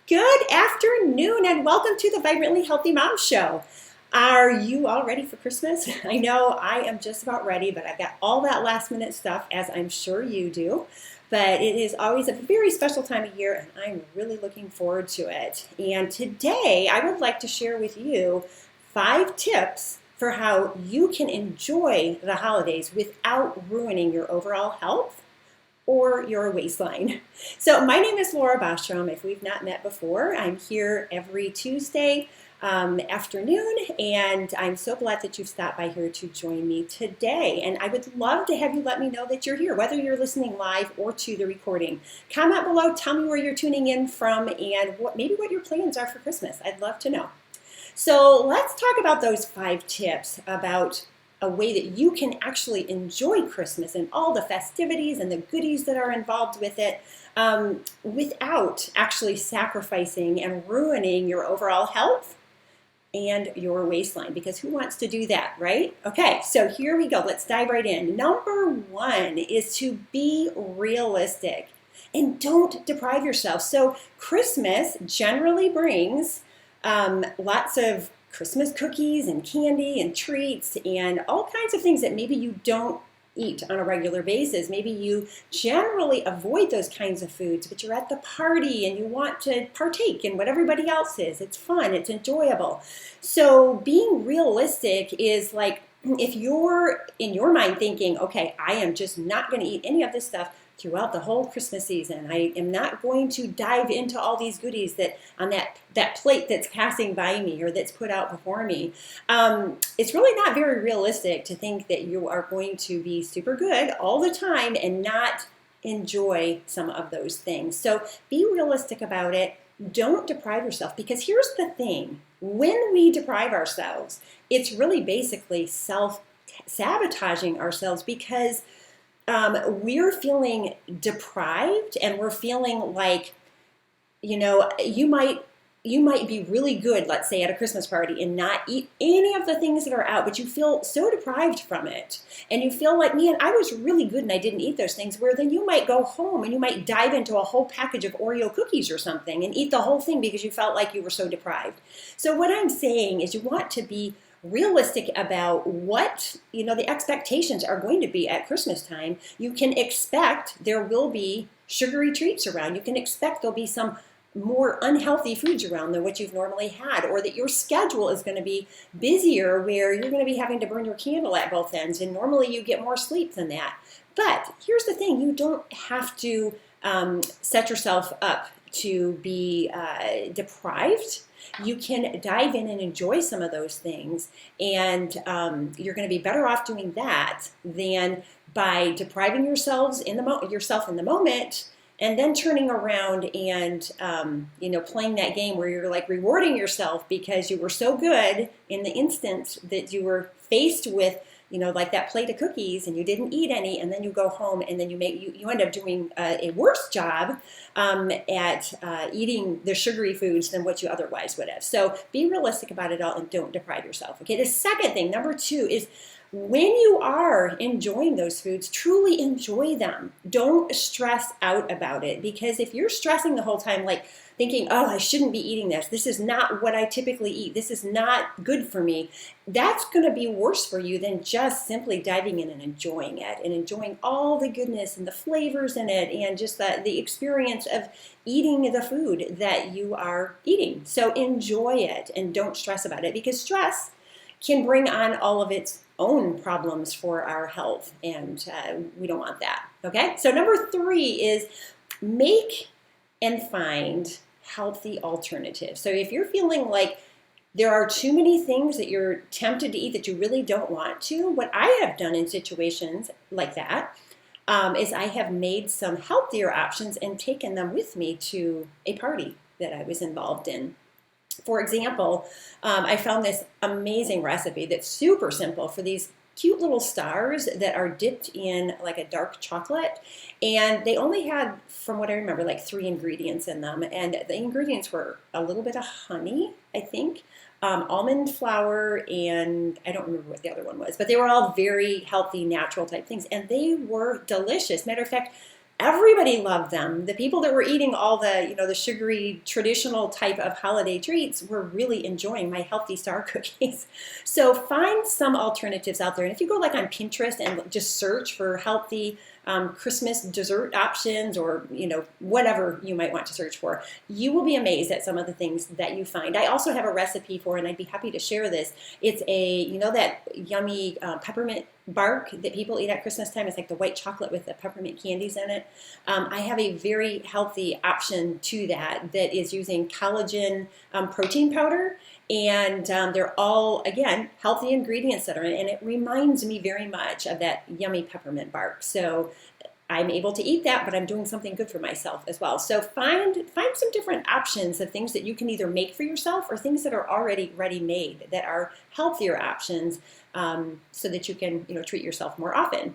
Good afternoon and welcome to the Vibrantly Healthy Mom Show. Are you all ready for Christmas? I know I am just about ready, but I've got all that last minute stuff, as I'm sure you do. But it is always a very special time of year and I'm really looking forward to it. And today I would like to share with you 5 tips for how you can enjoy the holidays without ruining your overall health or your waistline. So my name is Laura Bostrom. If we've not met before, I'm here every Tuesday afternoon, and I'm so glad that you've stopped by here to join me today. And I would love to have you let me know that you're here, whether you're listening live or to the recording. Comment below, tell me where you're tuning in from and maybe what your plans are for Christmas. I'd love to know. So let's talk about those 5 tips about a way that you can actually enjoy Christmas and all the festivities and the goodies that are involved with it without actually sacrificing and ruining your overall health and your waistline, because who wants to do that, right? Okay, so here we go. Let's dive right in. Number 1 is to be realistic and don't deprive yourself. So Christmas generally brings lots of Christmas cookies and candy and treats and all kinds of things that maybe you don't eat on a regular basis. Maybe you generally avoid those kinds of foods, but you're at the party and you want to partake in what everybody else is. It's fun, it's enjoyable. So being realistic is like, if you're in your mind thinking, okay, I am just not going to eat any of this stuff throughout the whole Christmas season. I am not going to dive into all these goodies that on that plate that's passing by me or that's put out before me. It's really not very realistic to think that you are going to be super good all the time and not enjoy some of those things. So be realistic about it. Don't deprive yourself, because here's the thing. When we deprive ourselves, it's really basically self-sabotaging ourselves, because we're feeling deprived and we're feeling like, you might be really good, let's say at a Christmas party, and not eat any of the things that are out, but you feel so deprived from it. And you feel like, man, I was really good and I didn't eat those things, where then you might go home and you might dive into a whole package of Oreo cookies or something and eat the whole thing because you felt like you were so deprived. So what I'm saying is you want to be realistic about what the expectations are going to be at Christmas time. You can expect there will be sugary treats around. You can expect there'll be some more unhealthy foods around than what you've normally had, or that your schedule is going to be busier where you're going to be having to burn your candle at both ends, and normally you get more sleep than that. But here's the thing, you don't have to set yourself up to be deprived. You can dive in and enjoy some of those things, and you're going to be better off doing that than by depriving yourself in the moment, and then turning around and playing that game where you're like rewarding yourself because you were so good in the instant that you were faced with like that plate of cookies and you didn't eat any, and then you go home and then you end up doing a worse job at eating the sugary foods than what you otherwise would have. So be realistic about it all and don't deprive yourself. Okay, the second thing, number 2, is when you are enjoying those foods, truly enjoy them. Don't stress out about it, because if you're stressing the whole time, like thinking, oh, I shouldn't be eating this, this is not what I typically eat, this is not good for me, that's going to be worse for you than just simply diving in and enjoying it and enjoying all the goodness and the flavors in it and just the experience of eating the food that you are eating. So enjoy it and don't stress about it, because stress can bring on all of its own problems for our health, and we don't want that. Okay, so number 3 is make and find healthy alternatives. So if you're feeling like there are too many things that you're tempted to eat that you really don't want to, what I have done in situations like that is I have made some healthier options and taken them with me to a party that I was involved in. For example, I found this amazing recipe that's super simple for these cute little stars that are dipped in like a dark chocolate, and they only had, from what I remember, like 3 ingredients in them, and the ingredients were a little bit of honey, I think, almond flour, and I don't remember what the other one was, but they were all very healthy, natural type things, and they were delicious. Matter of fact, Everybody loved them. The people that were eating all the, the sugary, traditional type of holiday treats were really enjoying my Healthy Star cookies. So find some alternatives out there. And if you go like on Pinterest and just search for healthy Christmas dessert options, or whatever you might want to search for, you will be amazed at some of the things that you find. I also have a recipe for, and I'd be happy to share this. It's that yummy peppermint bark that people eat at Christmas time. It's like the white chocolate with the peppermint candies in it. I have a very healthy option to that is using collagen protein powder. And they're all, again, healthy ingredients that are in it. And it reminds me very much of that yummy peppermint bark. So I'm able to eat that, but I'm doing something good for myself as well. So find some different options of things that you can either make for yourself or things that are already ready-made that are healthier options, so that you can treat yourself more often.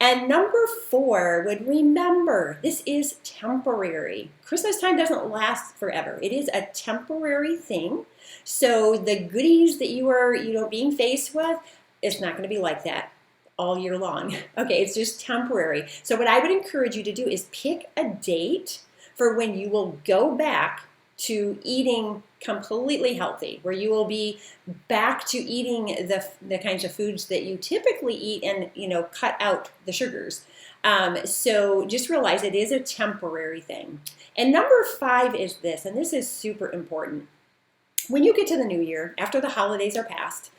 And number 4 would remember, this is temporary. Christmas time doesn't last forever. It is a temporary thing. So the goodies that you are, being faced with, it's not going to be like that all year long. Okay, it's just temporary. So what I would encourage you to do is pick a date for when you will go back to eating completely healthy, where you will be back to eating the kinds of foods that you typically eat and, cut out the sugars. So just realize it is a temporary thing. And number 5 is this, and this is super important. When you get to the new year, after the holidays are past,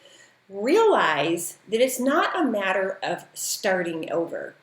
realize that it's not a matter of starting over.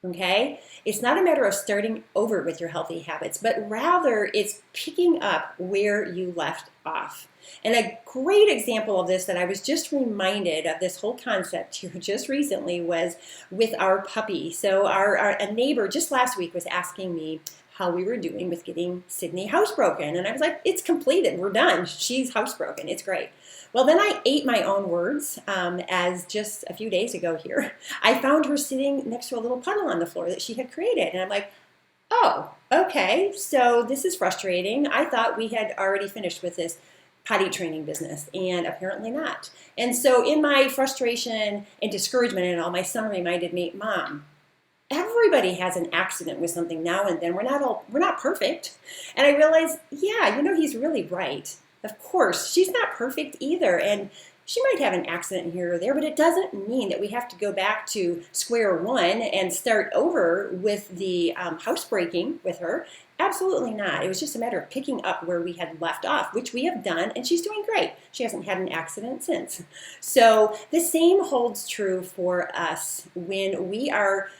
Okay? It's not a matter of starting over with your healthy habits, but rather it's picking up where you left off. And a great example of this that I was just reminded of, this whole concept here just recently, was with our puppy. So a neighbor just last week was asking me how we were doing with getting Sydney housebroken. And I was like, it's completed. We're done. She's housebroken. It's great. Well, then I ate my own words, as just a few days ago here, I found her sitting next to a little puddle on the floor that she had created. And I'm like, oh, okay, so this is frustrating. I thought we had already finished with this potty training business, and apparently not. And so in my frustration and discouragement and all, my son reminded me, Mom, everybody has an accident with something now and then. We're not perfect. And I realized, yeah, he's really right. Of course, she's not perfect either, and she might have an accident here or there, but it doesn't mean that we have to go back to square one and start over with the housebreaking with her. Absolutely not. It was just a matter of picking up where we had left off, which we have done, and she's doing great. She hasn't had an accident since. So the same holds true for us when we are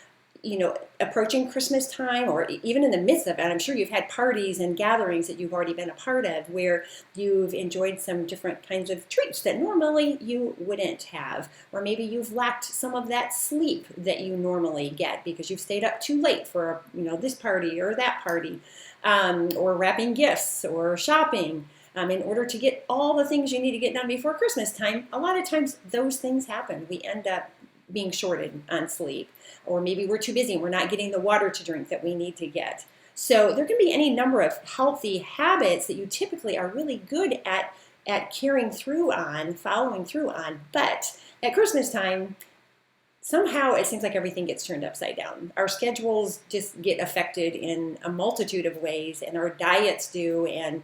approaching Christmas time, or even in the midst of it. I'm sure you've had parties and gatherings that you've already been a part of where you've enjoyed some different kinds of treats that normally you wouldn't have. Or maybe you've lacked some of that sleep that you normally get because you've stayed up too late for, this party or that party, or wrapping gifts or shopping. In order to get all the things you need to get done before Christmas time, a lot of times those things happen. We end up being shorted on sleep, or maybe we're too busy and we're not getting the water to drink that we need to get. So there can be any number of healthy habits that you typically are really good at carrying through on, following through on, but at Christmas time, somehow it seems like everything gets turned upside down. Our schedules just get affected in a multitude of ways, and our diets do, and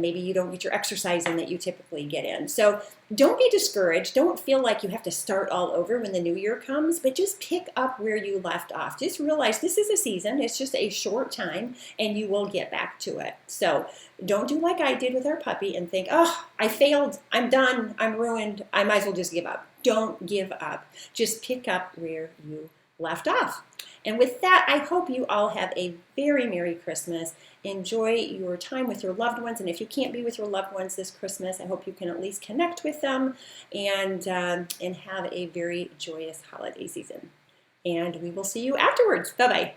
maybe you don't get your exercise in that you typically get in. So don't be discouraged. Don't feel like you have to start all over when the new year comes, but just pick up where you left off. Just realize this is a season. It's just a short time, and you will get back to it. So don't do like I did with our puppy and think, oh, I failed. I'm done. I'm ruined. I might as well just give up. Don't give up. Just pick up where you left off. And with that, I hope you all have a very Merry Christmas. Enjoy your time with your loved ones. And if you can't be with your loved ones this Christmas, I hope you can at least connect with them and have a very joyous holiday season. And we will see you afterwards. Bye-bye.